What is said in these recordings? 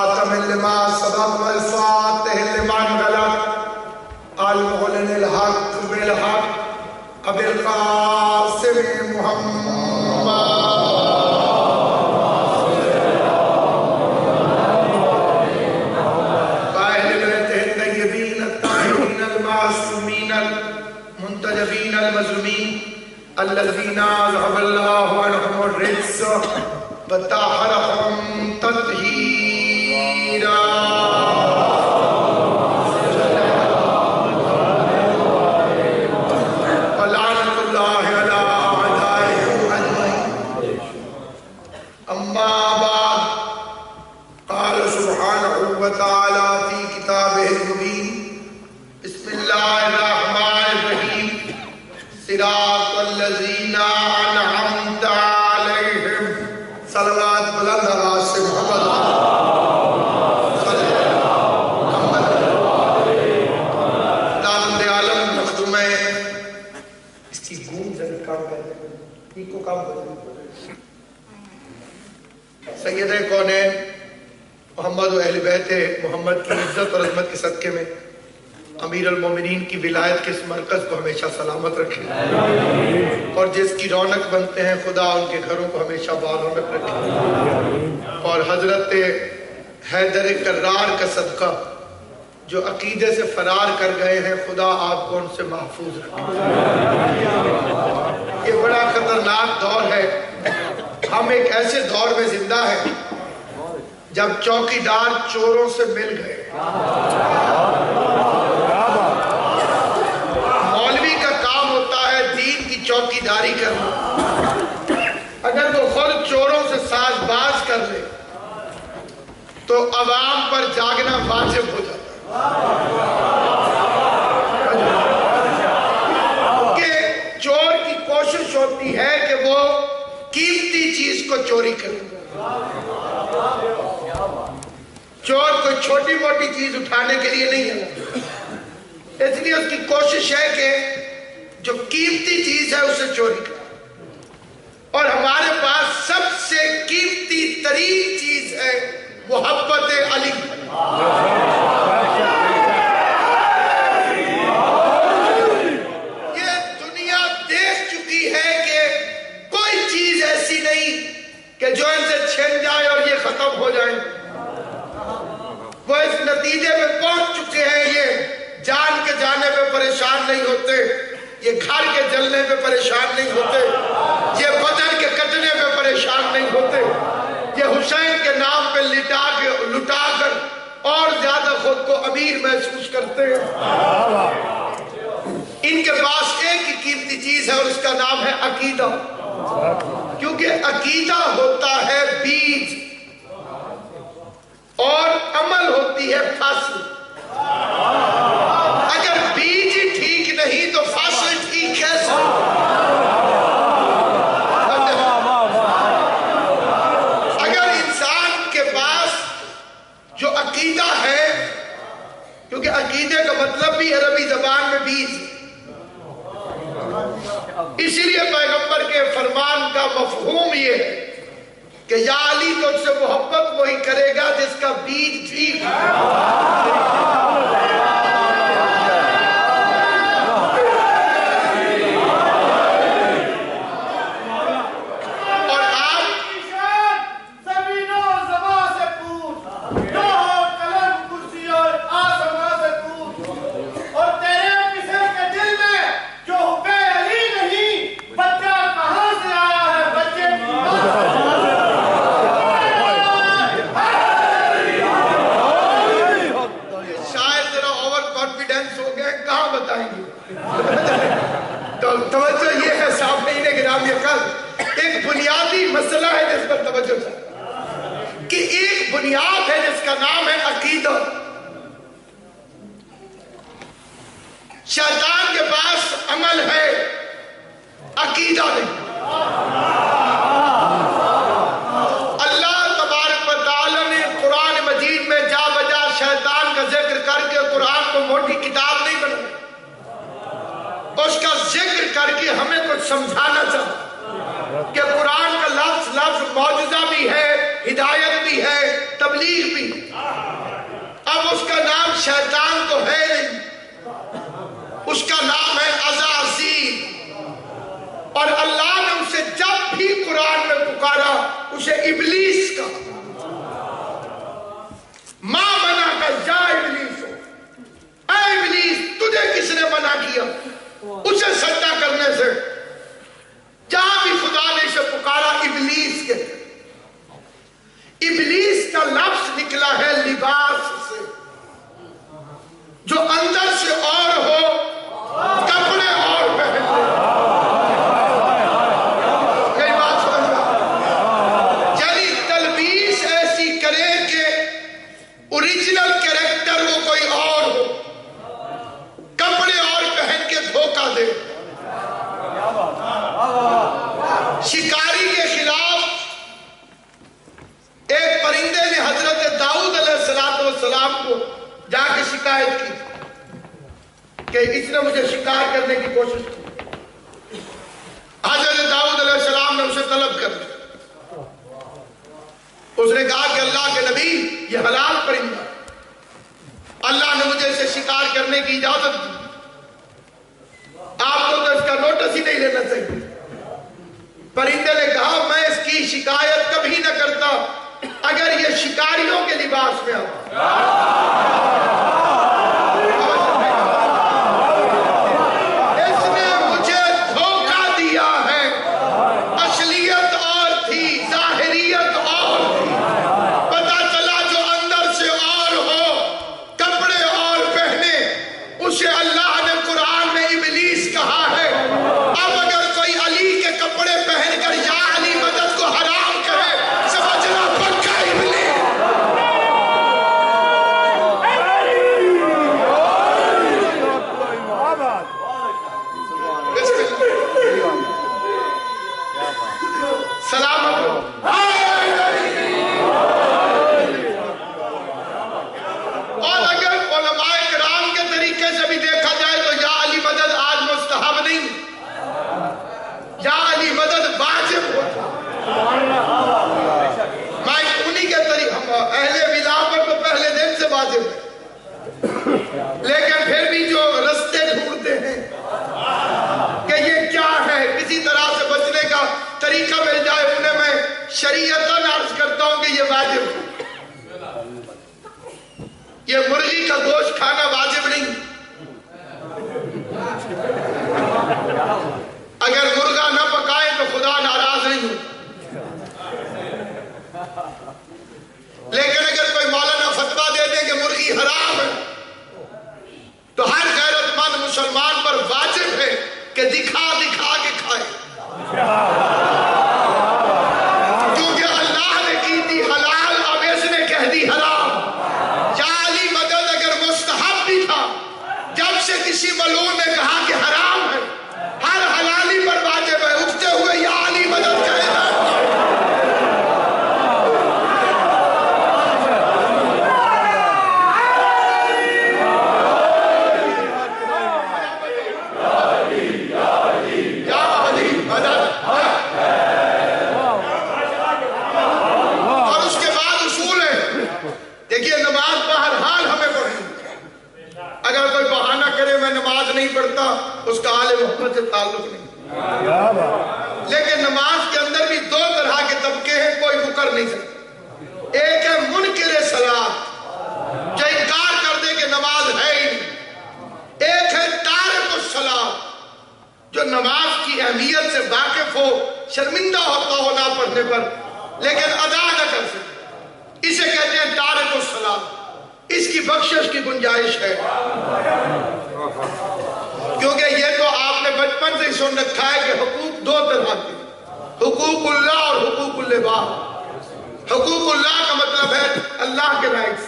الخاتم لما سبق والفاتح لمن غلق المعلن الحق بالحق ابي القاسم محمد واهل بيته الطيبين الطاهرين المعصومين المنتجبين المظلومين الذين اذهب الله عنهم الرجس وطهرهم تطهيرا ولعنة الله على أعدائهم أجمعين. أما بعد قال سبحانه وتعالى في كتابه المبين بسم الله الرحمن الرحيم صراط الذين أنعمت عليهم صلوات بلند آواز سے محمد دامد عالم مخدوم ہے. اس کی گونج ذرا کم کر دیں، یہ کو کم کر دیں. سید کونین محمد و اہل بیت محمد کی عزت اور عظمت کے صدقے میں امیر المومنین کی ولایت کے اس مرکز کو ہمیشہ سلامت رکھے اور جس کی رونق بنتے ہیں خدا ان کے گھروں کو ہمیشہ بارونق رکھے اور حضرت حیدر کرار کا صدقہ جو عقیدے سے فرار کر گئے ہیں خدا آپ کو ان سے محفوظ رکھے. یہ بڑا خطرناک دور ہے. ہم ایک ایسے دور میں زندہ ہیں جب چوکیدار چوروں سے مل گئے. مولوی کا کام ہوتا ہے دین کی چوکیداری کرنا. اگر وہ خود چوروں سے ساز باز کر لے تو عوام پر جاگنا واجب ہو جاتا ہے کہ چور کی کوشش ہوتی ہے کہ وہ قیمتی چیز کو چوری کرے. چور کوئی چھوٹی موٹی چیز اٹھانے کے لیے نہیں ہے، اس لیے اس کی کوشش ہے کہ جو قیمتی چیز ہے اسے چوری کرے. اور ہمارے پاس سب سے قیمتی ترین چیز ہے محبت علی. یہ دنیا دیکھ چکی ہے کہ کوئی چیز ایسی نہیں کہ جو ان سے چھن جائے اور یہ ختم ہو جائے. وہ اس نتیجے میں پہنچ چکے ہیں یہ جان کے جانے پہ پریشان نہیں ہوتے، یہ گھر کے جلنے پہ پریشان نہیں ہوتے، یہ بدن کے کٹنے پہ پریشان نہیں ہوتے، یہ حسین کے نام پہ لٹا کر اور زیادہ خود کو امیر محسوس کرتے ہیں. ان کے پاس ایک ہی قیمتی چیز ہے اور اس کا نام ہے عقیدہ. کیونکہ عقیدہ ہوتا ہے بیج اور عمل ہوتی ہے فصل. اگر بیج ٹھیک نہیں تو فصل ٹھیک کیسے؟ اگر انسان کے پاس جو عقیدہ ہے، کیونکہ عقیدے کا مطلب بھی عربی زبان میں بیج، اسی لیے پیغمبر کے فرمان کا مفہوم یہ ہے کہ یا علی تو اس سے محبت وہی کرے گا جس کا بیج ٹھیک ہے. اور آپ زمینوں زباں سے پوچھ، جو ہو قلم کرسی اور آسمان سے پوچھ، اور تیرے کسی کے دل میں جو حب علی نہیں، بچہ کہاں سے آیا ہے؟ بچے کی تو توجہ یہ ہے سامعین گرامی کل ایک بنیادی مسئلہ ہے جس پر توجہ چاہیے کہ ایک بنیاد ہے جس کا نام ہے عقیدہ. شیطان کے پاس عمل ہے، عقیدہ نہیں. اللہ تبارک و تعالی نے قرآن مجید میں جا بجا شیطان کا ذکر کر کے قرآن کو موٹی کتاب نہیں بنائی، اس کا ذکر کر کے ہمیں کچھ سمجھانا چاہتا کہ قرآن کا لفظ معجزہ بھی ہے، ہدایت بھی ہے، تبلیغ بھی. پکارا اسے ابلیس کا ماں منع کا یا ابلیس ہو، اے ابلیس تجھے کس نے منع کیا اسے سجدہ کرنے سے؟ جہاں بھی خدا نے اسے پکارا ابلیس کے، ابلیس کا لفظ نکلا ہے لباس سے، جو اندر سے اور ہو کپڑے اور پہن لے۔ کئی بات سمجھ رہا، یعنی تلبیس ایسی کرے کہ اوریجنل کریکٹر وہ کوئی اور ہو، کپڑے اور پہن کے دھوکہ دے۔ شکاری کے خلاف ایک پرندے نے حضرت داؤد علیہ السلام کو جا کے شکایت کی کہ اس نے مجھے شکار کرنے کی کوشش کی۔ حضرت داؤد علیہ السلام نے اسے طلب کر دیا۔ اس نے کہا کہ اللہ کے نبی یہ حلال پرندہ، اللہ نے مجھے اسے شکار کرنے کی اجازت دی، آپ کو تو اس کا نوٹس ہی نہیں لینا چاہیے۔ پرندے نے کہا میں اس کی شکایت کبھی نہ کرتا اگر یہ شکاریوں کے لباس میں آتا۔ لیکن پھر بھی جو رستے ڈھونڈتے ہیں کہ یہ کیا ہے، کسی طرح سے بچنے کا طریقہ مل جائے، انہیں میں شریعتاً عرض کرتا ہوں کہ یہ واجب ہے، یہ مرغی کا گوشت کھانا واجب نہیں۔ اگر مرغا نہ پکائے تو خدا ناراض نہیں ہو، لیکن اگر کوئی مولانا فتویٰ دے دے کہ مرغی حرام ہے تو ہر غیرت مند مسلمان پر واجب ہے کہ دکھا دکھا کے کھائے، کیونکہ اللہ نے کی تھی حلال، اب اس نے کہہ دی حرام۔ یا علی مدد اگر مستحب بھی تھا، جب سے کسی ملعون نے کہا کہ حرام ہے، ہر حلالی پر واجب ہے، اٹھتے ہوئے یا علی مدد کہے گا۔ پڑھتا اس کا آل محمد سے تعلق نہیں، لیکن نماز کے اندر بھی دو طرح کے طبقے ہیں، کوئی مکر نہیں سکتا۔ ایک ہے منکر صلاۃ جو انکار کر دے کہ نماز ہے ہی نہیں، ایک ہے تارک الصلاۃ جو نماز کی اہمیت سے واقف ہو، شرمندہ ہوتا ہو نہ پڑھنے پر لیکن ادا نہ کر سکے، اسے کہتے ہیں تارک الصلاۃ۔ اس کی بخشش کی گنجائش ہے، کیونکہ یہ تو آپ نے بچپن سے سن رکھا ہے کہ حقوق دو طرح کے، حقوق اللہ اور حقوق العباد۔ حقوق اللہ کا مطلب ہے اللہ کے رائٹس،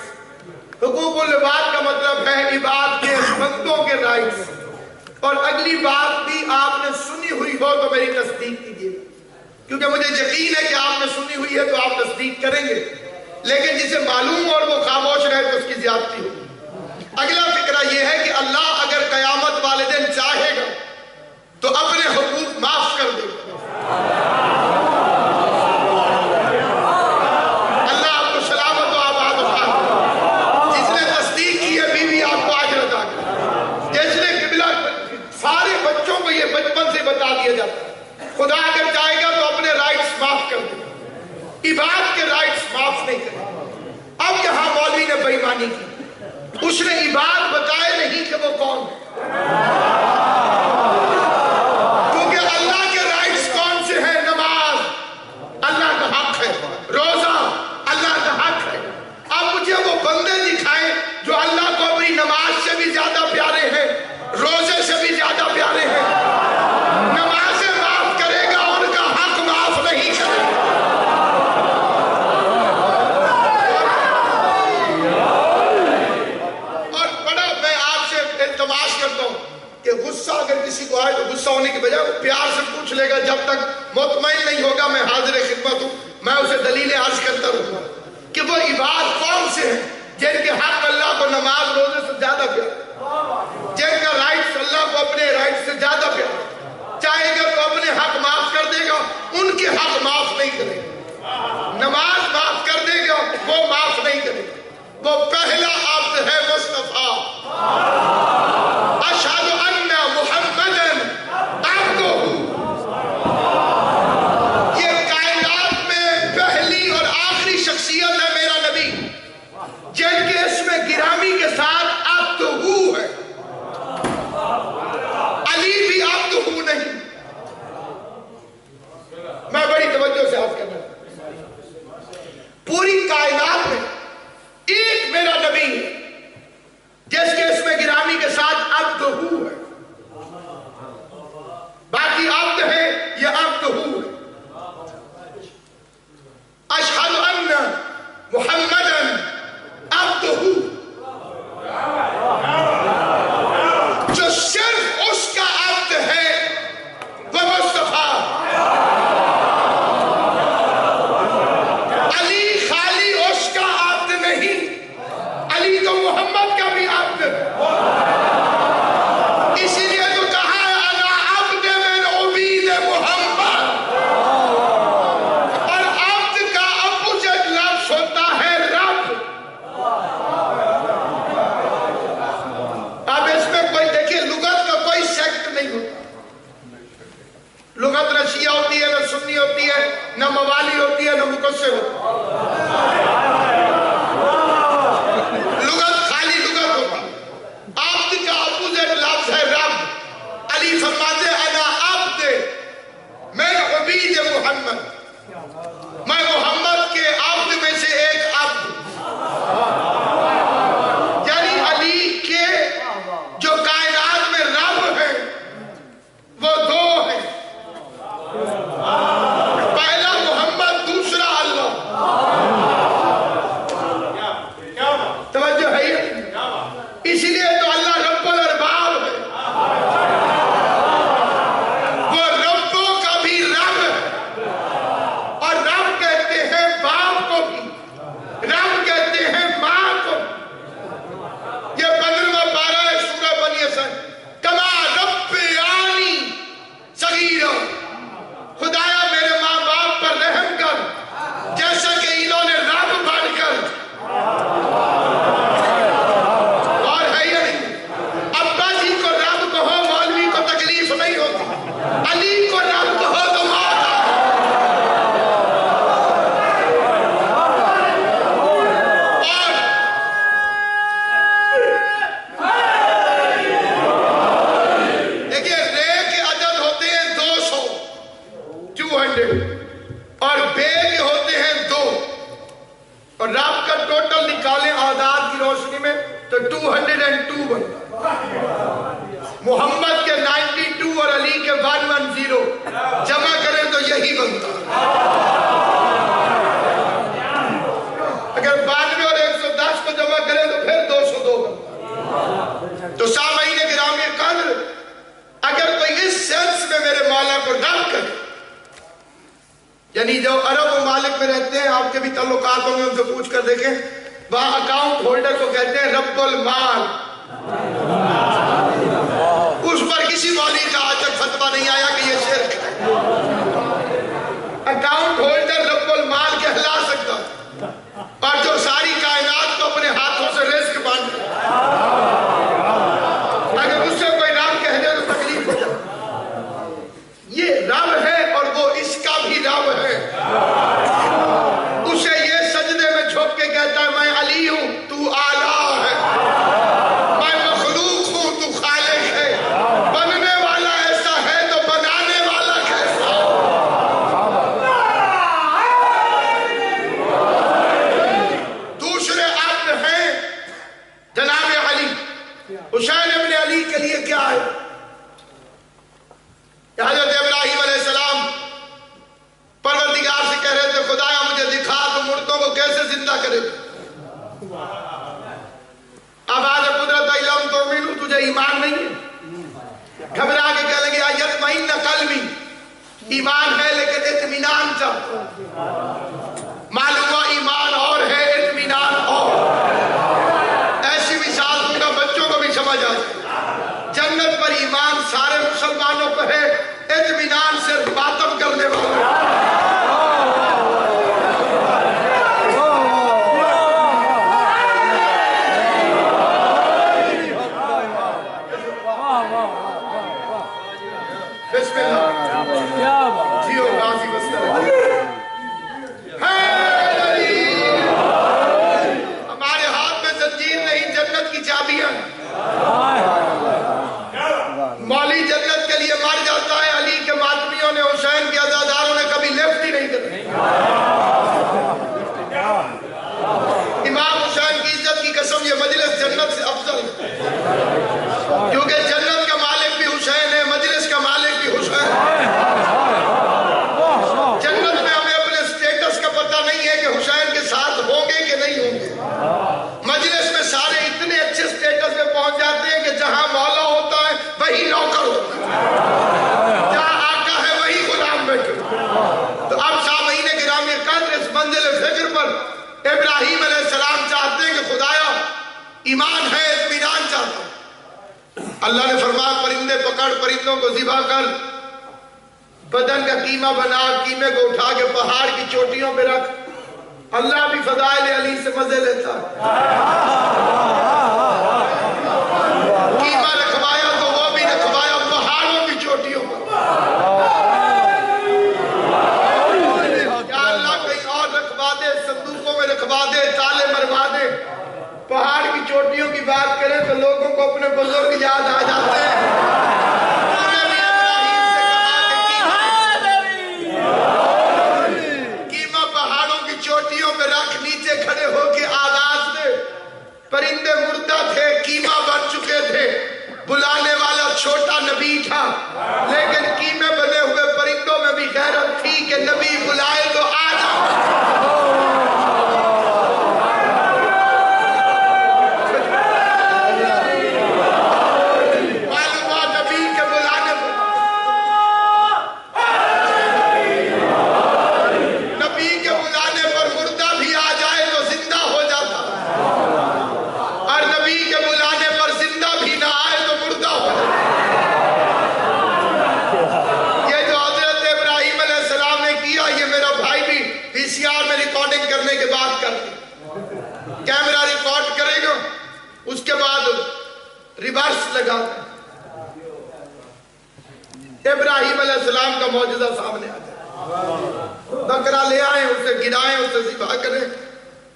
حقوق العباد کا مطلب ہے عباد کے بندوں کے رائٹس۔ اور اگلی بات بھی آپ نے سنی ہوئی ہو تو میری تصدیق کیجیے، کیونکہ مجھے یقین ہے کہ آپ نے سنی ہوئی ہے تو آپ تصدیق کریں گے، لیکن جسے معلوم اور وہ خاموش رہے تو اس کی زیادتی ہوگی۔ اگلا فکرہ یہ ہے کہ اللہ اگر قیامت والے دن چاہے گا تو اپنے حقوق معاف کر دے گا۔ اللہ آپ کو سلامت و آباد رکھے۔ جس نے تصدیق کی ہے بیوی آپ کو اجر عطا کرے، جس نے قبلہ، سارے بچوں کو یہ بچپن سے بتا دیا جاتا ہے، خدا اگر چاہے گا تو اپنے رائٹس معاف کر دے گا۔ قربانی کی، اس نے عباد بتائے نہیں کہ وہ کون ہے، کیونکہ اللہ کے رائٹس کون سے ہیں؟ نماز اللہ کا حق ہے، روزہ اللہ کا حق ہے۔ اب مجھے وہ بندے دکھائیں جو اللہ کو اپنی نماز سے بھی زیادہ پیارے ہیں، روزے سے بھی زیادہ پیارے ہیں، نمازیں معاف کرے گا، ان کا حق معاف نہیں کرے گا۔ اور بڑا میں آپ سے التماس کرتا ہوں کہ غصہ اگر کسی کو آئے تو غصہ ہونے کی بجائے وہ پیار سے پوچھ لے گا، جب تک مطمئن نہیں ہوگا میں حاضر خدمت ہوں، میں اسے دلیلیں عرض کرتا رہوں گا کہ وہ عباد کون سے ہیں جن کے حق اللہ کو نماز روزے سے زیادہ پیار، جن کا رائٹس اللہ کو اپنے رائٹس سے زیادہ پیار، چاہے گا تو اپنے حق معاف کر دے گا، ان کے حق معاف نہیں کرے گا، نماز معاف کر دے گا، وہ معاف نہیں کرے گا۔ وہ پہلا عبد ہے مصطفیٰ، اشہد ان محمدًا عبدہ، یہ کائنات میں پہلی اور آخری شخصیت ہے میرا نبی جن کے اس میں گرامی کے ساتھ عبدہ ہے، علی بھی عبدہ نہیں۔ میں بڑی توجہ سے آپ کرنا، پوری کائنات میں ایک میرا نبی ہے جس کے اس میں گرامی کے ساتھ عبدہ ہے، باقی عبد ہے یہ عبدہ ہے۔ اشہد ان محمدً عبدہ، جو صرف اس کا عبد ہے وہ مصطفیٰ۔ علی خالی اس کا عبد نہیں، علی تو محمد کا بھی عبد ہے، اسی لیے تو کہا ہے انا عبد من عبید محمد، اور عبد کا اپوزٹ لفظ ہوتا ہے رب۔ اب اس میں کوئی دیکھیے لغت کا کوئی سیکٹ نہیں ہوتا، لغت نہ شیعہ ہوتی ہے نہ سنی ہوتی ہے نہ موالی ہوتی ہے نہ مقصر ہوتی ہے، لغت خالی لغت ہوتی ہے، عبد کا اپوزٹ لفظ ہے رب۔ علی فرماتے ہیں انا عبد من عبید محمد، میں محمد کے عبد میں سے ایک عبد، یعنی علی کے جو کائنات میں رب ہیں وہ دو ہیں، پہلا محمد دوسرا اللہ۔ توجہ ہے یہ؟ اسی لیے تو اللہ رب الارباب ہے، وہ ربوں کا بھی رب ہے، اور رب کہتے ہیں باپ کو بھی، رب کہتے ہیں ماں کو۔ یہ 15واں پارہ ہے سورہ بنی اسرائیل، کما ربیانی صغیرا، خدایا میرے ماں باپ پر رحم کر جیسا کہ انہوں نے رب بن کر، اور ہے یا نہیں؟ ابا جی کو رب کہو مولوی کو تکلیف نہیں ہوتی، علی کو رب کہو تو موت آتی۔ اور دیکھیے رے کے عدد ہوتے ہیں 200 اور بے کے ہوتے ہیں 2، اور رب کا ٹوٹل نکالیں اعداد کی روشنی میں تو 202 بنتا، محمد کے 92 اور علی کے 110 جمع کریں تو یہی بنتا۔ اگر 92 اور 110 کو جمع کریں تو پھر 202 بنتا۔ تو سامعین گرامی قدر، اگر کوئی اس سینس میں میرے مولا کو رب کرے، یعنی جو عرب ممالک میں رہتے ہیں، آپ کے بھی تعلقات ہوں گے، ان سے پوچھ کر دیکھیں، وہاں اکاؤنٹ ہولڈر کو کہتے ہیں رب المال۔ اس پر کسی مولوی کا آج تک فتویٰ نہیں آیا کہ یہ شرک ہے۔ اکاؤنٹ ہولڈر رب المال کہلا سکتا، اور جو ساری کائنات کو اپنے ہاتھوں سے رزق بانٹ، اگر اس سے کوئی رب کہہ دے تو تکلیف ہو جائے۔ یہ رب ہے اور وہ اس کا بھی رب ہے، اسے یہ سجدے میں جھک کے کہتا ہے میں علی ہوں تو اعلیٰ جناب علی حسین ابن علی کے لیے کیا ہے کہ حضرت ابراہیم علیہ السلام پروردگار سے کہہ رہے تھے خدایا مجھے دکھا تو مردوں کو کیسے زندہ کرے گا. اب آج قدرت علم تو مینو تجھے ایمان نہیں ہے. گھبرا کے کہہ لگے یطمئن قلبی ایمان ہے لیکن اطمینان چاہتا ہوں. معلوم ہوا ایمان اور ہے اطمینان اور. ایسی مثال دوں گا بچوں کو بھی سمجھ آ جائے. جنت پر ایمان سارے مسلمانوں کو ہے, اطمینان صرف ماتم کرنے والوں. بسم اللہ جیو غازی بستر ہمارے ہاتھ میں زنجیر نہیں, جنت کی چابیاں. مولی جنت کے لیے مر جاتا ہے, علی کے ماتمیوں نے حسین کے عزاداروں نے کبھی لیفٹ ہی نہیں کری. امام حسین کی عزت کی قسم یہ مجلس جنت سے افضل ہے, کیونکہ جنت کا مالک بھی حسین ہے, مجلس کا مالک بھی حسین ہے. جنت میں ہمیں اپنے سٹیٹس کا پتہ نہیں ہے کہ حسین کے ساتھ ہوں گے کہ نہیں ہوں گے. مجلس میں سارے اتنے اچھے سٹیٹس میں پہنچ جاتے ہیں کہ جہاں مولا ہوتا ہے وہی نوکر ہوتا ہے, جہاں آقا ہے وہی غلام بیٹھے. تو اب سامعین گرامی قدر اس منزل فکر پر ابراہیم علیہ السلام چاہتے ہیں کہ خدایا ایمان ہے اطمینان چاہتا ہوں. اللہ نے فرمایا پرندے پکڑ, پرندوں کو ذبح کر, بدن کا قیمہ بنا, قیمے کو اٹھا کے پہاڑ کی چوٹیوں پہ رکھ. اللہ بھی فضائل علی سے مزے لیتا ہے. قیمہ رکھوایا تو وہ بھی رکھوایا پہاڑوں کی چوٹیوں پر. کیا اللہ کہیں اور رکھوا دے, صندوقوں میں رکھوا دے, تالے مروا دے. پہاڑ کی چوٹیوں کی بات کریں تو لوگوں کو اپنے بزرگ یاد آ جاتے ہیں. قیمہ پہاڑوں کی چوٹیوں پہ رکھ, نیچے کھڑے ہو کے آواز دے. پرندے مردہ تھے, قیمہ بن چکے تھے, بلانے والا چھوٹا نبی تھا, لیکن قیمے بنے ہوئے پرندوں میں بھی غیرت تھی کہ نبی بلائے تو آ جاؤ. کیمرہ ریکارڈ کرے گا, اس کے بعد ریورس لگا. ابراہیم علیہ السلام کا معجزہ سامنے آ جائے. بکرا لے آئیں, اسے گرائیں, اسے ذبح کریں,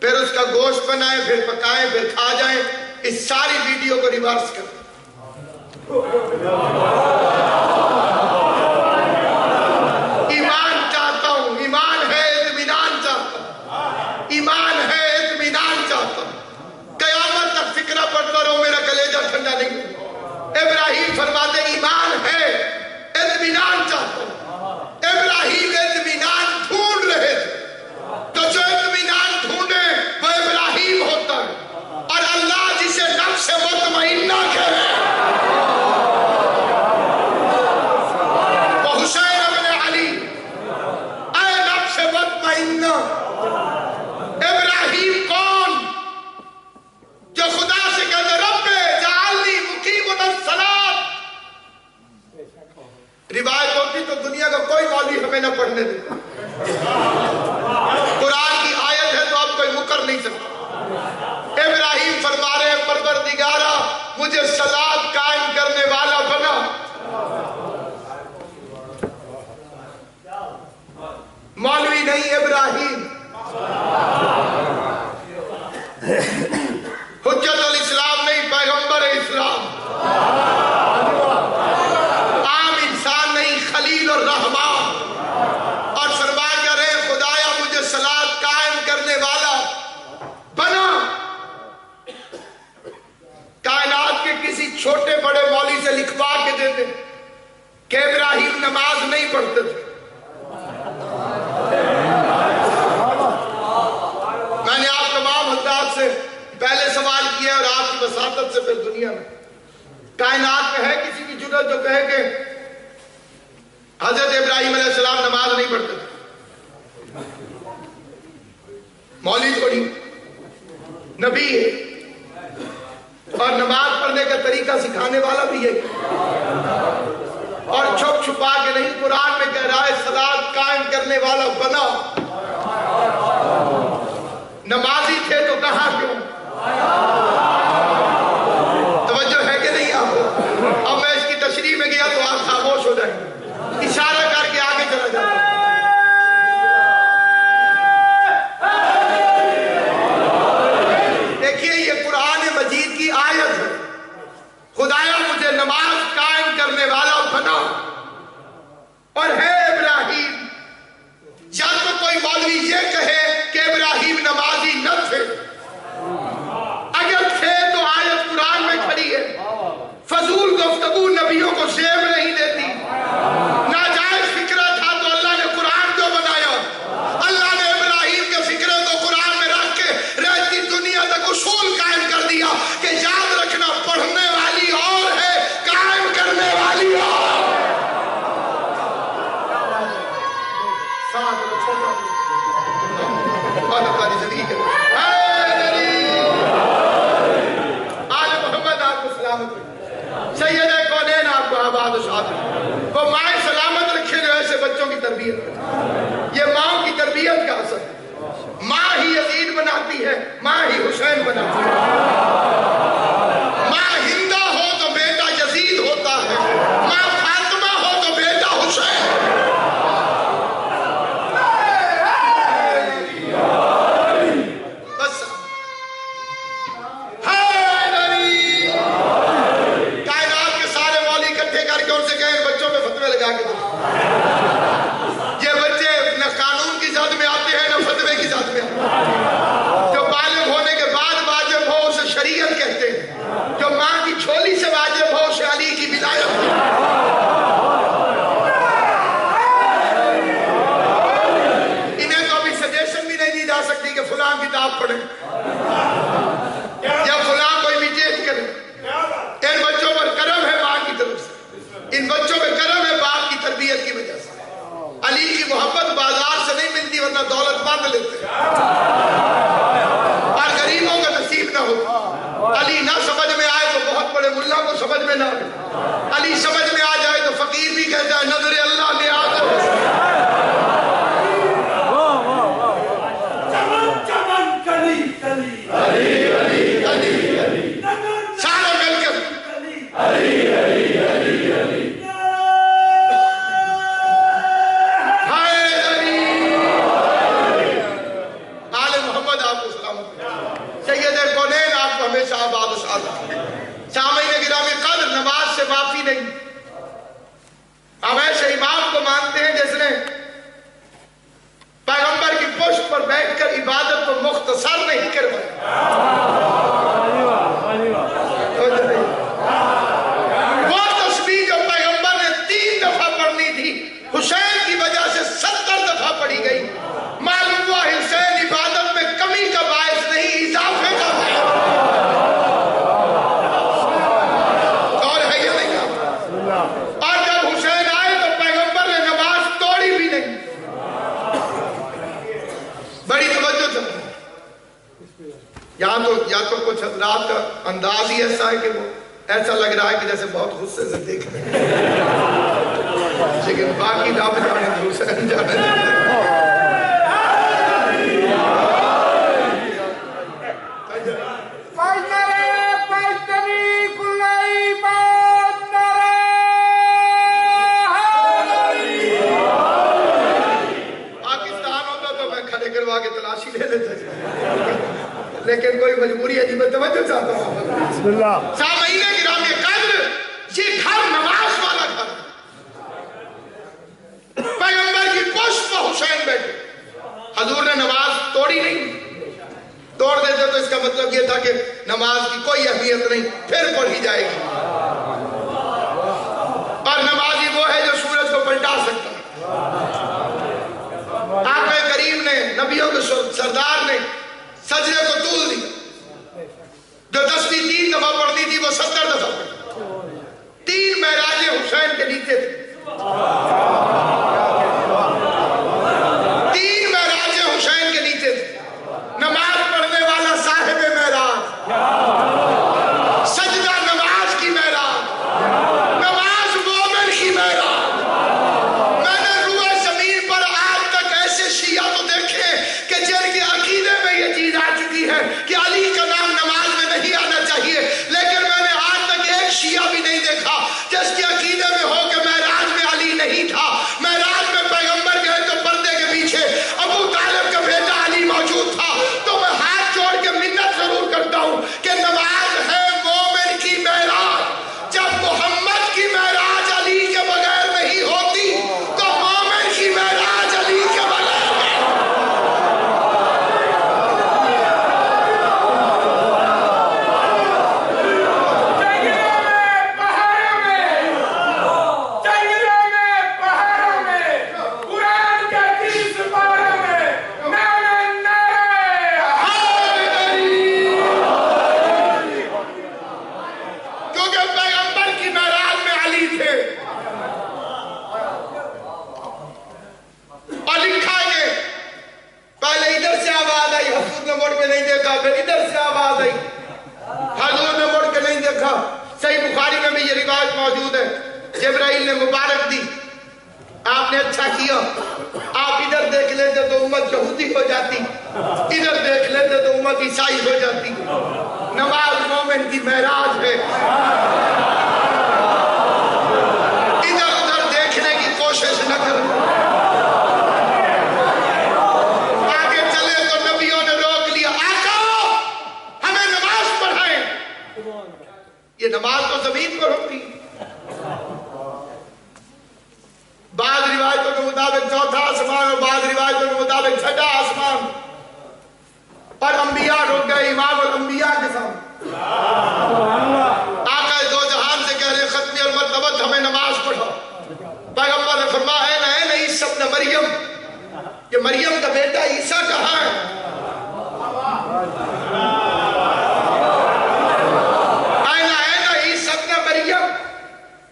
پھر اس کا گوشت بنائیں, پھر پکائیں, پھر کھا جائیں. اس ساری ویڈیو کو ریورس کریں. ایمان چاہتا ہوں, ایمان ہے اطمینان چاہتا ہوں, ایمان ہے اطمینان چاہتا ہوں. قیامت تک فکرہ پڑتا رہو, میرا کلیجہ ٹھنڈا نہیں. ابراہیم فرماتے ایمان ہے اطمینان چاہتا ہوں. ابراہیم اطمینان ڈھونڈ رہے تھے, تو جو اطمینان ڈھونڈے وہ ابراہیم ہوتا ہے. اور اللہ جسے نفس مطمئنہ کہے وہ حسین ابن علی. اے نفس مطمئنہ, ابراہیم کون جو خدا سے کہتے رب جعلنی مقیم الصلاۃ. روایت ہوتی تو دنیا کا کوئی مولوی ہمیں نہ پڑھنے دیتا. قرآن کی آیت ہے تو اب کوئی مکر نہیں سکتا. ابراہیم فرما رہے پروردگارا مجھے صلاۃ قائم کرنے والا بنا. مولوی نہیں ابراہیم. حجت الاسلام نہیں, پیغمبر اسلام. عام انسان نہیں, خلیل الرحمان. اور فرما کر رہے خدایا مجھے صلاۃ قائم کرنے والا بنا. چھوٹے بڑے مولوی سے لکھوا کے دیتے کہ ابراہیم نماز نہیں پڑھتے تھے. میں نے آپ تمام حضرات سے پہلے سوال کیا اور آپ کی وساطت سے پھر دنیا میں کائنات میں ہے کسی کی جرات جو کہے کہ حضرت ابراہیم علیہ السلام نماز نہیں پڑھتے تھے؟ مولوی تھوڑی نبی ہے اور نماز پڑھنے کا طریقہ سکھانے والا بھی ہے اور چھپ چھپا کے نہیں. قرآن میں کہہ رہا ہے صلاۃ قائم کرنے والا بنا. نمازی تھے تو کہاں کیوں؟ توجہ ہے کہ نہیں آپ کو؟ اب میں اس کی تشریح میں گیا تو آپ خاموش ہو جائیں. اشارہ کر کے آگے چلا جاتا. دیکھیے یہ قرآن مجید کی آیت ہے. خدایا مجھے نماز قائم کرنے والا بنا. اور ہے ابراہیم. یا تو کوئی مولوی یہ کہے کہ ابراہیم نمازی نہ تھے. اگر تھے تو آیت قرآن میں کھڑی ہے. فضول گفتگو نبیوں کو زیب نہیں دیتی. ناجائز فکرہ تھا تو اللہ نے قرآن کیوں بنایا؟ اللہ نے ابراہیم کے فکرے کو قرآن میں رکھ کے رہتی دنیا تک اصول قائم کر دیا کہ یاد رکھنا پڑھنے والی اور ہے قائم کرنے والی اور. سید کونین آپ کو آباد و شاد وہ مائیں سلامت رکھے جو ایسے بچوں کی تربیت. یہ ماں کی تربیت کا اثر ہے. ماں ہی یزید بناتی ہے, ماں ہی حسین بناتی ہے. ماں ہندہ ہو تو بیٹا یزید ہوتا ہے, ماں فاطمہ ہو تو بیٹا حسین. یہ بچے نہ قانون کی ذات میں آتے ہیں نہ فتوے کی ذات میں آتے ہیں. جو بالغ ہونے کے بعد واجب ہو اسے شریعت کہتے ہیں. جو ماں کی جھولی سے واجب ہو اسے علی کی ولایت. انہیں تو ابھی سجیشن بھی نہیں دی جا سکتی کہ فلاں کتاب پڑھیں یا فلاں کوئی میٹیج کریں. ان بچوں پر کرم ہے ماں کی طرف سے. ان بچوں پہ کرم ہے باپ کی تربیت کی وجہ سے. علی کی محبت بازار سے نہیں ملتی ورنہ دولت باندھ لیتے اور غریبوں کا نصیب نہ ہو. علی نہ سمجھ میں آئے تو بہت بڑے ملا کو سمجھ میں نہ آئے. علی سمجھ میں آ جائے تو فقیر بھی کہتا ہے نظر اللہ نے آ کر سارے مل کر سامعین گرامی قدر نماز سے معافی نہیں. ہم ایسے امام کو مانتے ہیں جس نے پیغمبر کی پشت پر بیٹھ کر عبادت کو مختصر نہیں کروایا. وہ تسبیح جو پیغمبر نے 3 دفعہ پڑھنی تھی حسین کی وجہ سے 70 دفعہ پڑھی گئی. معلوم ہوا حسین عبادت میں کمی کا باعث نہیں اضافے کا باعث. یا تو کچھ حضرات کا انداز ہی ایسا ہے کہ وہ ایسا لگ رہا ہے کہ جیسے بہت غصے سے دیکھ رہے ہیں لیکن باقی رب جانے حسین جانے. پاکستان ہوتا تو میں کھڑے کروا کے تلاشی لے لیتا لیکن کوئی مجبوری ہے جی میں توجہ چاہتا ہوں. بسم اللہ. سامعین گرامی قدر یہ گھر نماز والا گھر. پیغمبر کی پشت پر حسین بیٹھے. حضور نے نماز توڑی نہیں. توڑ دیتے تو اس کا مطلب یہ تھا کہ نماز کی کوئی اہمیت نہیں، پھر پڑھی جائے گی۔ اور نمازی وہ ہے جو سورج کو پلٹا سکتا ہے۔ آقا کریم نے، نبیوں کے سردار نے سجدے کو طول دی، جو تسبیح 3 دفعہ پڑھتی تھی وہ 70 دفعہ پڑھتی، 3 معراج حسین کے نیچے تھے، 3 معراج حسین کے نیچے تھے۔ نماز پڑھنے والا صاحب معراج، سجدہ نماز کی معراج، نماز مومن کی معراج۔ میں نے روئے زمین پر آج تک ایسے شیعہ تو دیکھے کہ جن کے عقیدے میں یہ چیز آ چکی ہے کہ علی کا نام نماز میں نہیں آنا چاہیے، لیکن میں نے آج تک ایک شیعہ بھی نہیں دیکھا جس کے عقیدے میں ہو کہ معراج میں علی نہیں تھا، معراج میں پیغمبر گئے تو پردے کے پیچھے ابو طالب کا بیٹا علی موجود تھا۔ تو میں ہاتھ جوڑ کے منت ضرور کرتا ہوں کہ نماز ہے مومن کی معراج۔ جب محمد کی معراج علی کے بغیر نہیں ہوتی تو مومن کی معراج علی کے بغیر ہے۔ کیونکہ پیغمبر کی معراج میں علی تھے۔ اور لکھا ہے کہ پہلے ادھر سے آواز آئی، حضور نے مڑ کے نہیں دیکھا، پھر ادھر سے آواز آئی، حضور نے مڑ کے نہیں دیکھا۔ صحیح بخاری میں بھی یہ روایت موجود ہے، جبرائیل نے مبارک دی، آپ نے اچھا کیا، آپ ادھر دیکھ لیتے تو امت یہودی ہو جاتی، ادھر دیکھ لیتے تو امت عیسائی ہو جاتی۔ نماز مومن کی معراج ہے، ادھر ادھر دیکھنے کی کوشش نہ کرو۔ آگے چلے تو نبیوں نے روک لیا، آقا ہمیں نماز پڑھائیں۔ یہ نماز تو زمین پر ہوتی، بعض روایتوں کے مطابق 4تھا آسمان اور بعض روایتوں کے مطابق 6واں آسمان، اور انبیاء رک گئے امام الانبیاء کے سامنے۔ آقا دو جہان سے کہہ رہے ختمی المرتبت ہمیں نماز پڑھو۔ پیغمبر نے فرمایا اے عیسی ابن مریم، کہ مریم کا بیٹا عیسیٰ کہاں ہے؟ اے عیسی ابن مریم،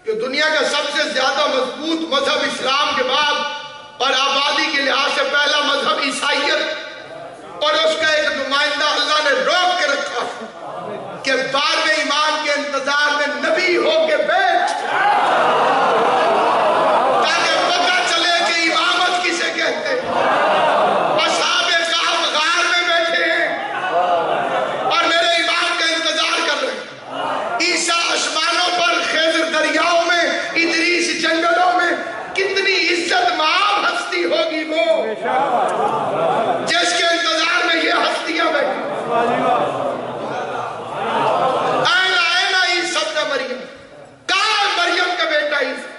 کہ دنیا کا سب سے زیادہ مضبوط مذہب اسلام کے بعد اور آبادی کے لحاظ سے پہلا مذہب عیسائیت، اور اس کا ایک نمائندہ اللہ نے روک کے رکھا کہ باب ایمان کے انتظار میں نبی ہو کے بیٹھ، تاکہ پتہ چلے کہ امامت کسے کہتے ہیں۔ اصحاب کہف غار میں بیٹھے ہیں اور میرے امام کا انتظار کر رہے ہیں۔ عیسیٰ آسمانوں پر، خضر دریاؤں میں، ادریس جنگلوں میں، کتنی عزت مآب ہستی ہوگی وہ جس کے انتظار میں یہ ہستیاں بیٹھی۔ اینا عیسی ابن مریم، کہاں ہے مریم کا بیٹا عیسی؟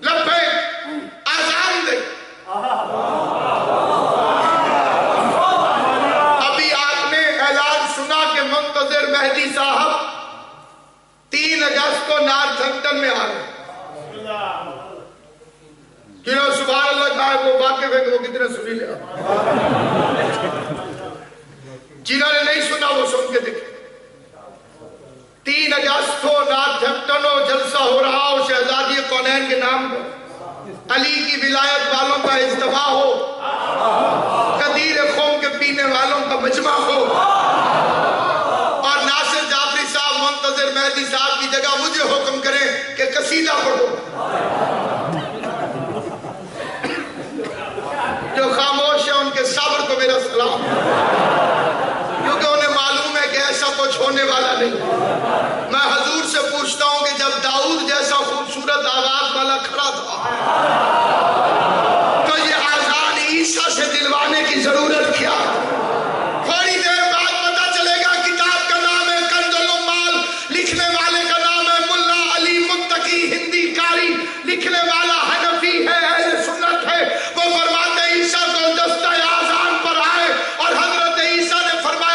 لبیک، آزان دے۔ ابھی آپ نے اعلان سنا کہ منتظر مہدی صاحب 3 اگست کو نارتھمپٹن میں آ گئے۔ جنہوں سبحان اللہ کہا ہے وہ واقف ہے کہ وہ کتنے سنی لے، جنہوں نے نہیں سنا وہ سن کے دیکھیں۔ 3 اگست کو نارتھمپٹن ہو، جلسہ ہو رہا ہو شہزادی کونین کے نام پر، علی کی ولایت والوں کا اجتماع ہو، قدیر خم کے پینے والوں کا مجمع ہو، اور ناصر جعفری صاحب منتظر مہدی صاحب کی جگہ مجھے حکم کریں کہ قصیدہ پڑھو۔ جو خاموش ہے ان کے صبر کو میرا سلام، کیونکہ انہیں معلوم ہے کہ ایسا کچھ ہونے والا نہیں۔ میں حضور سے پوچھتا ہوں کہ جب داؤد جیسا خوبصورت آواز والا کھڑا تھا تو یہ آزان عیسیٰ سے دلوانے کی ضرورت کیا؟ تھوڑی دیر بعد پتہ چلے گا کتاب کا نام ہے کنز العمال، لکھنے والے کا نام ہے ملا علی متقی ہندی کاری، لکھنے والا حنفی ہے، اہل سنت ہے۔ وہ فرماتے عیسیٰ کو دستہ آزان پر آئے اور حضرت عیسیٰ نے فرمایا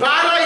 12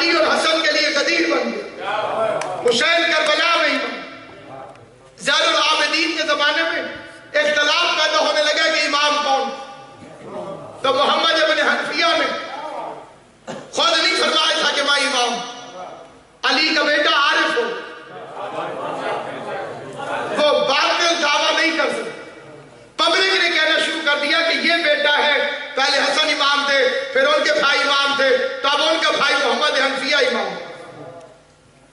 علی اور حسن کے لیے غدیر بن گیا. حسین کربلا میں امام. زین العابدین کے زمانے میں اختلاف پیدا ہونے لگا کہ امام کون. تو محمد ابن حنفیہ نے خود نہیں فرمایا تھا کہ میں امام. علی کا بیٹا عارف ہو, وہ باطل دعویٰ نہیں کر سکتا. پبلک نے کہنا شروع کر دیا کہ یہ بیٹا ہے. پہلے حسن امام تھے, پھر ان کے بھائی امام تھے, تو اب ان کا بھائی محمد حنفیہ امام.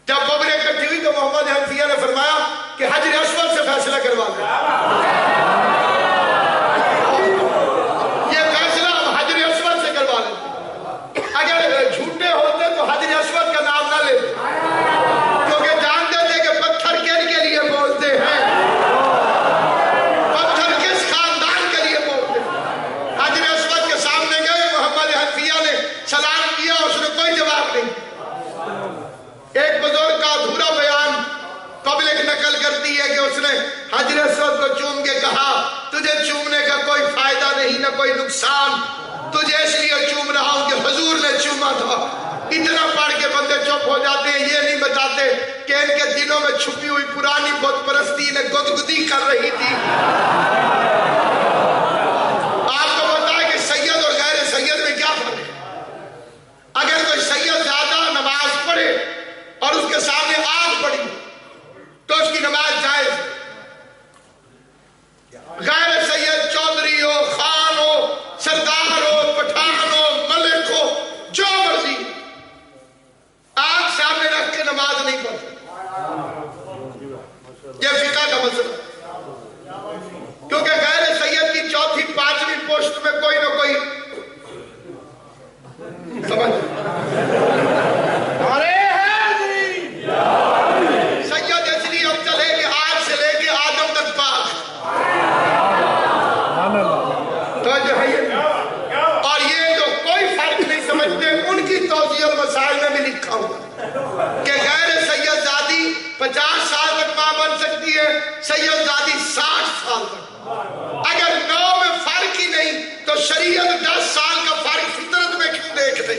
جب پبلک اکٹھی ہوئی تو محمد حنفیہ نے فرمایا کہ حجر اسود سے فیصلہ کروا دیں. یہ فیصلہ ہم حجر اسود سے کروا لیں. اگر جھوٹے ہوتے تو حجر اسود کا نام نہ لیتے, کیونکہ جانتے تھے کہ پتھر کن کے لیے بولتے ہیں, پتھر کس خاندان کے لیے بولتے ہیں. حجر اسود کے سامنے گئے, محمد حنفیہ نے سلام کیا, اس نے کوئی جواب نہیں. ایک بزرگ کا ادھورا بیان پبلک نقل کرتی ہے کہ اس نے حجر اسود کو چوم کے کہا, تجھے چومنے کا کوئی فائدہ نہیں نہ کوئی نقصان, تجھے اس لیے چوم رہا ہوں کہ حضور نے چوما تھا. اتنا پڑھ کے بندے چپ ہو جاتے ہیں, یہ نہیں بتاتے کہ ان کے دلوں میں چھپی ہوئی پرانی بت پرستی نے گدگدی کر رہی تھی. آپ کو پتا ہے کہ سید اور غیر سید میں کیا فرق ہے. اگر کوئی سید زیادہ نماز پڑھے اور اس کے سامنے آگ پڑی تو اس کی نماز جائز. غیر سید چودھری ہو, خان ہو, سردار ہو, پٹھان ہو, ملک ہو, جو مرضی, آگ سامنے رکھ کے نماز نہیں پڑھتے. یہ فقہ کا مسئلہ, کیونکہ غیر سید کی چوتھی پانچویں پوسٹ میں کوئی نہ کوئی سمجھ سید اس لیے اب چلے کہ آج سے لے کے آدم تک پاک تو جو ہے یہ. اور یہ جو کوئی فرق نہیں سمجھتے, ان کی توضیح المسائل میں بھی لکھا ہوا کہ غیر سید زادی 50 سال تک ماں بن سکتی ہے, سید زادی 60 سال تک. اگر 9 میں فرق ہی نہیں تو شریعت 10 سال کا فرق فطرت میں کیوں دیکھتے.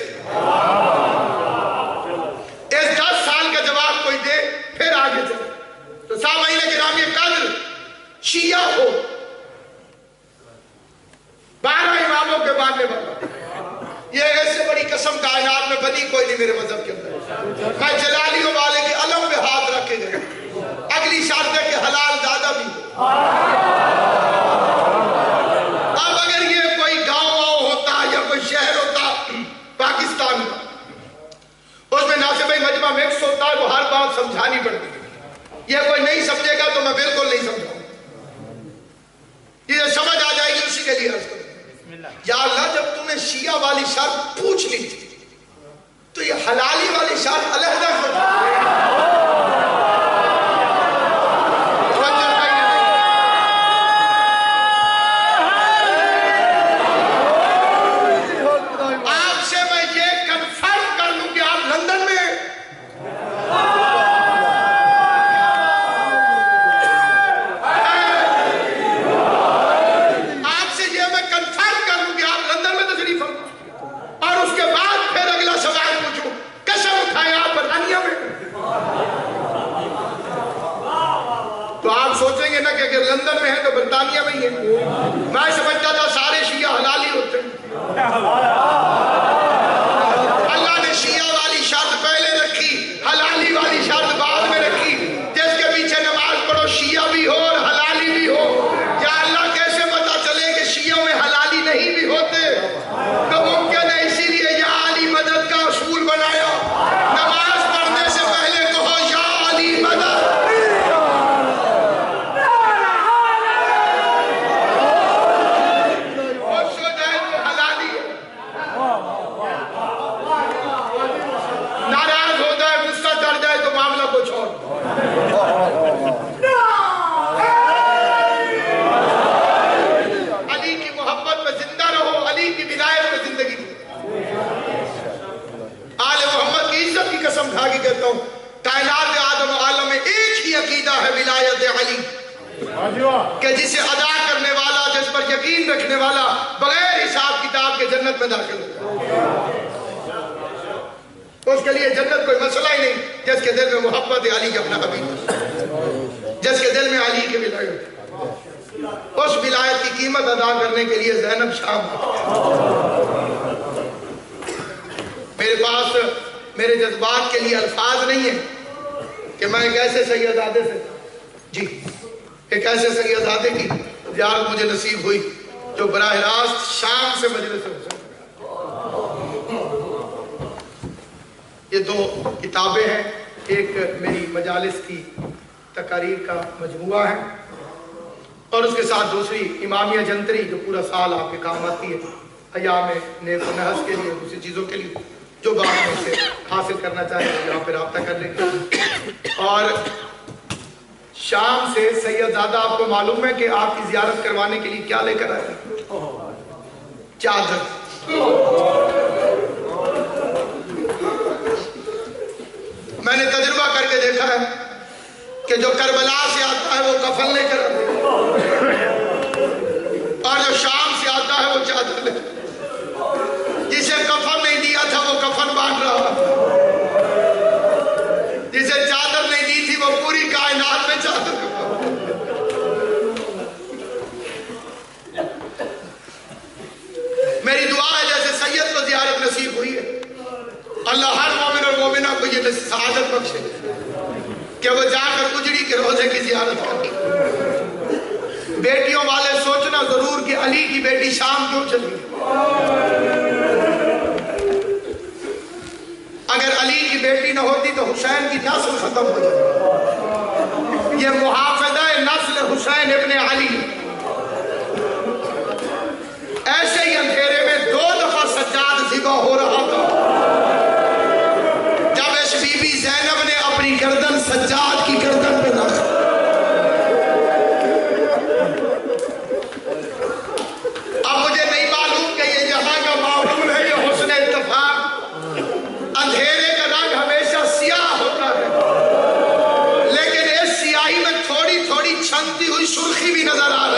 اس 10 سال کا جواب کوئی دے, پھر آگے چلے. تو سامعین گرامی قدر, شیعہ ہو 12 اماموں کے ماننے والا, یہ ایسے بڑی قسم کائنات میں بنی کوئی نہیں میرے مذہب کے اندر. میں جلالیوں والے کے علم پہ ہاتھ رکھے گئے. اگلی شرط ہے کہ حلال زیادہ بھی ہو. اب اگر یہ کوئی گاؤں ہوتا یا کوئی شہر ہوتا پاکستان کا, اس میں ناصر بھائی مجمع مکس ہوتا ہے تو ہر بات سمجھانی پڑتی ہے. یہ کوئی نہیں سمجھے گا تو میں بالکل نہیں سمجھاؤں. یہ سمجھ آ جائے گی اسی کے لیے عرض کروں. یا اللہ, جب تم نے شیعہ والی شرط پوچھ لی تھی تو یہ حلالی والی شرط علیحدہ کر. آپ سے میں یہ کنفرم کر لوں کہ آپ لندن میں لندن میں ہے تو برطانیہ میں ہی ہے. میں سمجھتا تھا سارے شیعہ حلالی ہوتے ہیں. اللہ نے شیعہ والی شرط پہلے رکھی, حلالی والی شرط بعد میں رکھی. جس کے پیچھے نماز پڑھو شیعہ بھی ہو اور حلالی بھی ہو. یا اللہ کیسے پتا چلے کہ شیعوں میں حلالی نہیں بھی ہوتے؟ تو ممکن ہے اسی لیے یا علی مدد کا اصول بنایا. نماز پڑھنے سے پہلے کہو یا علی مدد. علی کی محبت میں زندہ رہو, علی کی ولایت میں زندگی دو. آل محمد کی عزت کی قسم کھا کے کہتا ہوں, کائنات آدم و عالم میں ایک ہی عقیدہ ہے ولایت علی, کہ جسے ادا کرنے والا, جس پر یقین رکھنے والا بغیر حساب کتاب کے جنت میں داخل ہوتا ہے. اس کے لیے جنت کوئی مسئلہ ہی نہیں، جس کے دل میں محبت ہے علی کے اپنا حبیب، جس کے دل میں علی کے ولایت، اس ولایت کی قیمت ادا کرنے کے لیے زینب شام میرے پاس میرے جذبات کے لیے الفاظ نہیں ہیں کہ میں ایک ایسے سیدزادے سے ایک ایسے سیدزادے کی زیارت مجھے نصیب ہوئی جو براہ راست شام سے مجلس حسین۔ یہ دو کتابیں ہیں، ایک میری مجالس کی تقاریر کا مجموعہ ہے اور اس کے ساتھ دوسری امامیہ جنتری جو پورا سال آپ کے کام آتی ہے ایام نیک و نحس کے لیے، دوسری چیزوں کے لیے، جو بعد میں سے حاصل کرنا چاہیں یہاں پہ رابطہ کر لیں گے۔ اور شام سے سیدزادہ آپ کو معلوم ہے کہ آپ کی زیارت کروانے کے لیے کیا لے کر آئے؟ چادر۔ میں نے تجربہ کر کے دیکھا ہے کہ جو کربلا سے آتا ہے وہ کفن لے کر آتا ہے اور جو شام سے آتا ہے وہ چادر لے کر، جسے کفن نہیں دیا تھا وہ کفن بانٹ رہا تھا، جسے چادر نہیں دی تھی وہ پوری کائنات میں چادر کا۔ میری دعا ہے جیسے سید کو زیارت نصیب ہوئی ہے، اللہ ہر مومن اور مومنہ کو یہ سعادت بخشے کہ وہ جا کر اجڑی کے روزے کی زیارت کریں۔ بیٹیوں والے سوچنا ضرور کہ علی کی بیٹی شام کیوں چلی؟ اگر علی کی بیٹی نہ ہوتی تو حسین کی نسل ختم ہو جاتی۔ یہ محافظہ نسل حسین ابن علی۔ ایسے ہی اندھیرے میں 2 دفعہ سجاد ذبح ہو رہا تھا جب اس بی بی زینب نے اپنی گردن سجاد کی گردن پہ رکھا۔ اب مجھے نہیں معلوم کہ یہ جہاں کا معمول ہے یہ حسن اتفاق، اندھیرے کا رنگ ہمیشہ سیاہ ہوتا ہے لیکن اس سیاہی میں تھوڑی تھوڑی چھنتی ہوئی سرخی بھی نظر آ رہی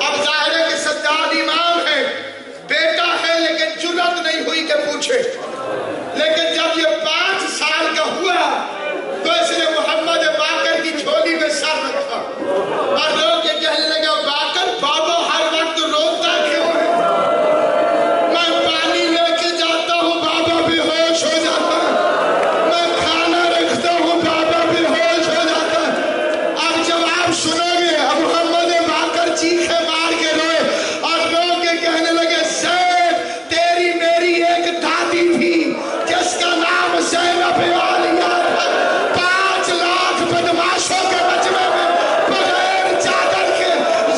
اب ظاہر ہے کہ سجاد امام ہے، بیٹا ہے، لیکن جرأت نہیں ہوئی کہ پوچھے. لیکن جب یہ 5 سال کا ہوا تو اس نے محمد باقر کی جھولی میں سر رکھا اور لوگ یہ کہنے لگا باقر بابا ہر وقت روتا کیوں ہے؟ میں پانی لے کے جاتا ہوں بابا بے ہوش ہو جاتا ہے، میں کھانا رکھتا ہوں بابا بے ہوش ہو جاتا ہے. اب جب آپ سنو گے اب محمد باقر چیخے مار کے روئے اور لوگ یہ کہنے لگے زید تیری میری ایک دادی تھی جس کا نام زینب عالیہ تھا. 5 لاکھ بدماشوں کے مجمع میں بغیر چادر کے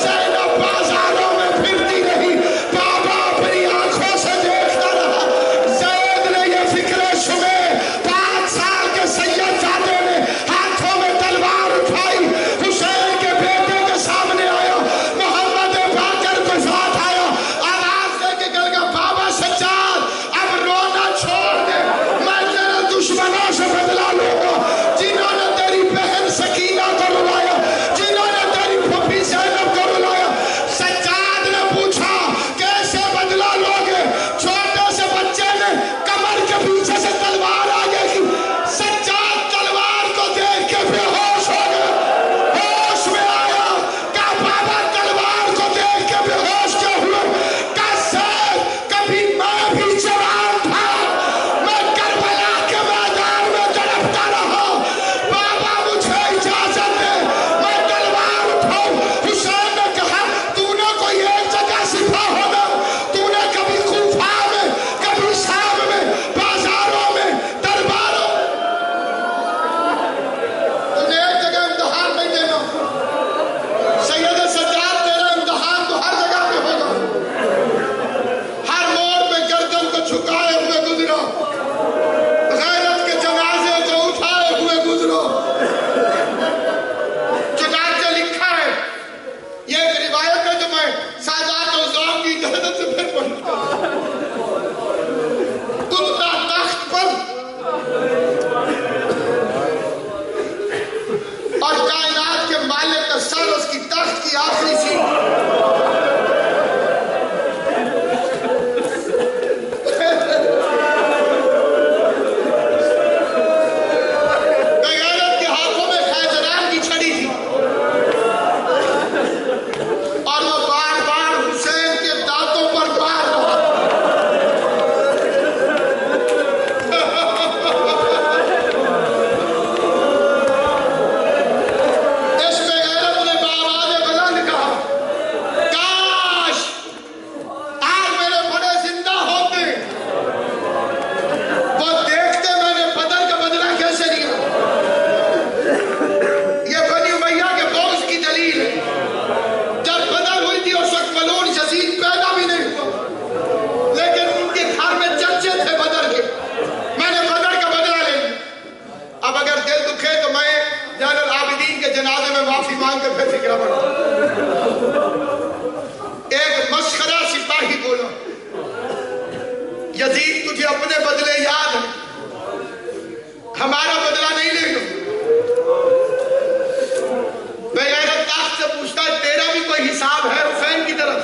زینب بازاروں میں پھرتی رہی. بابا اپنی آنکھوں سے دیکھتا رہا. زید نے یہ فکر شبے 5 سال کے سید زادے نے ہاتھوں میں تلوار اٹھائی، حسین کے بیٹے کے سامنے آیا، محمد باقر کو ساتھ آیا، آواز دے کے کہا لگا بابا سجاد اب رونا چھوڑ دے، میں تیرے دشمنوں سے بدلہ لوں گا جنہوں نے تیری بہن سکینہ کو رلایا، جنہوں نے تیری پھوپھی زینب کو رلایا. سجاد نے پوچھا کیسے بدلہ لوگے؟ چھوٹے سے بچے نے کمر کے پیچھے سے تلوار آگے کی. سجاد تلوار کو دیکھ کے بے ہوش ہو گیا، ہوش میں آیا. کہا بابا تلوار کو دیکھ کے بے ہوش کیوں ہوئے؟ کہا زید کبھی میں بھی جوان تھا، میں کربلا کے میدان میں تڑپتا رہا، بابا مجھے اجازت دے میں تلوار اٹھاؤں. حسین نے کہا تو نے کوئی ایک جگہ سپاہ ہونا، تو نے کبھی کوفہ میں کبھی شام میں بازاروں میں درباروں تو نے ایک جگہ امتحان نہیں دینا. سید سجاد تیرا امتحان تو ہر جگہ پہ ہوگا، ہر موڑ پہ گردن کو جھکائے ہوئے گزرو، غیرت کے جنازے کو اٹھائے ہوئے گزرو. چنانچہ لکھا ہے، یہ ایک روایت ہے جو میں سادات اوزام کی اجازت سے پھر پڑھتا ہوں. کتا تخت پر اور کائنات کے مالک کا سر اس کی تخت کی آخری سیٹ. بغیرت کے ہاتھوں میں خیزران کی چھڑی تھی اور وہ بار بار حسین کے دانتوں پر مار رہا تھا. اس بغیرت نے بآواز بلند کہا کاش آج میرے بڑے زندہ ہوتے، وہ دیکھتے میں نے بدر کا بدلہ کیسے لیا. یہ بنی امیہ کے بغض کی دلیل ہے. جب بدر ہوئی تھی اس وقت ملعون یزید پیدا بھی نہیں ہوا، لیکن ان کے گھر میں چرچے تھے بدر کے. میں نے بدر کا بدلہ لے لیا. اب اگر دل دکھے تو میں زین العابدین کے جنازے میں معافی مانگ کے پھر فکرہ پڑھتا. ایک مسخرہ سپاہی بولا یزید تجھے اپنے بدلے یاد ہے، ہمارا بدلہ نہیں لے گا. بغیرت تخت سے پوچھتا ہے تیرا بھی کوئی حساب ہے حسین کی طرف؟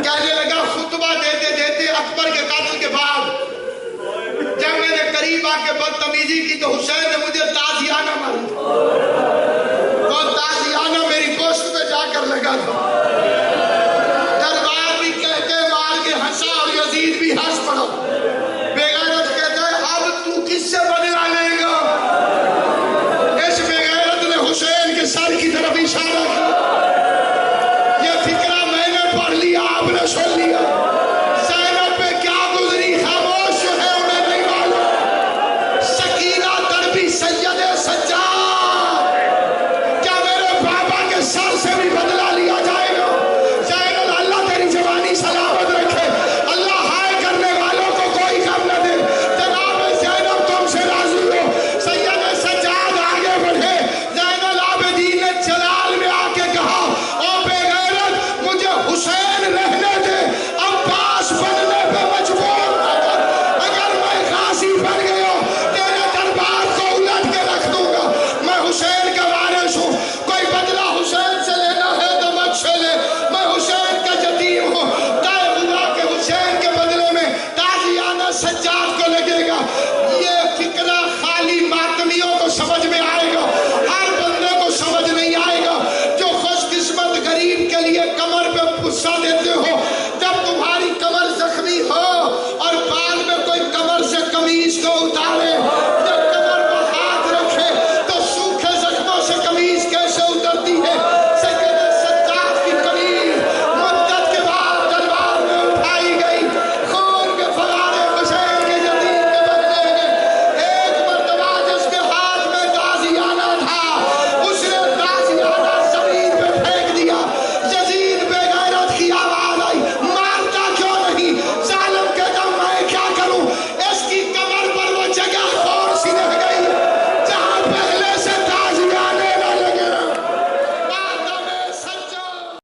کہنے لگا خطبہ دیتے دیتے اکبر کے قتل کے بعد جب میں نے قریب آ کے بدتمیزی کی تو حسین نے مجھے تازیانہ مارا. وہ تازیانہ میری گوشت پہ جا کر لگا تھا. دربار بھی کہتے مار کے ہنسا اور یزید بھی ہنس پڑا. بغیرت کہتا ہے اب تو کس سے بدلہ لے گا؟ اس بغیرت نے حسین کے سر کی طرف اشارہ کیا. یہ فکرہ میں نے پڑھ لیا، آپ نے سن لیا.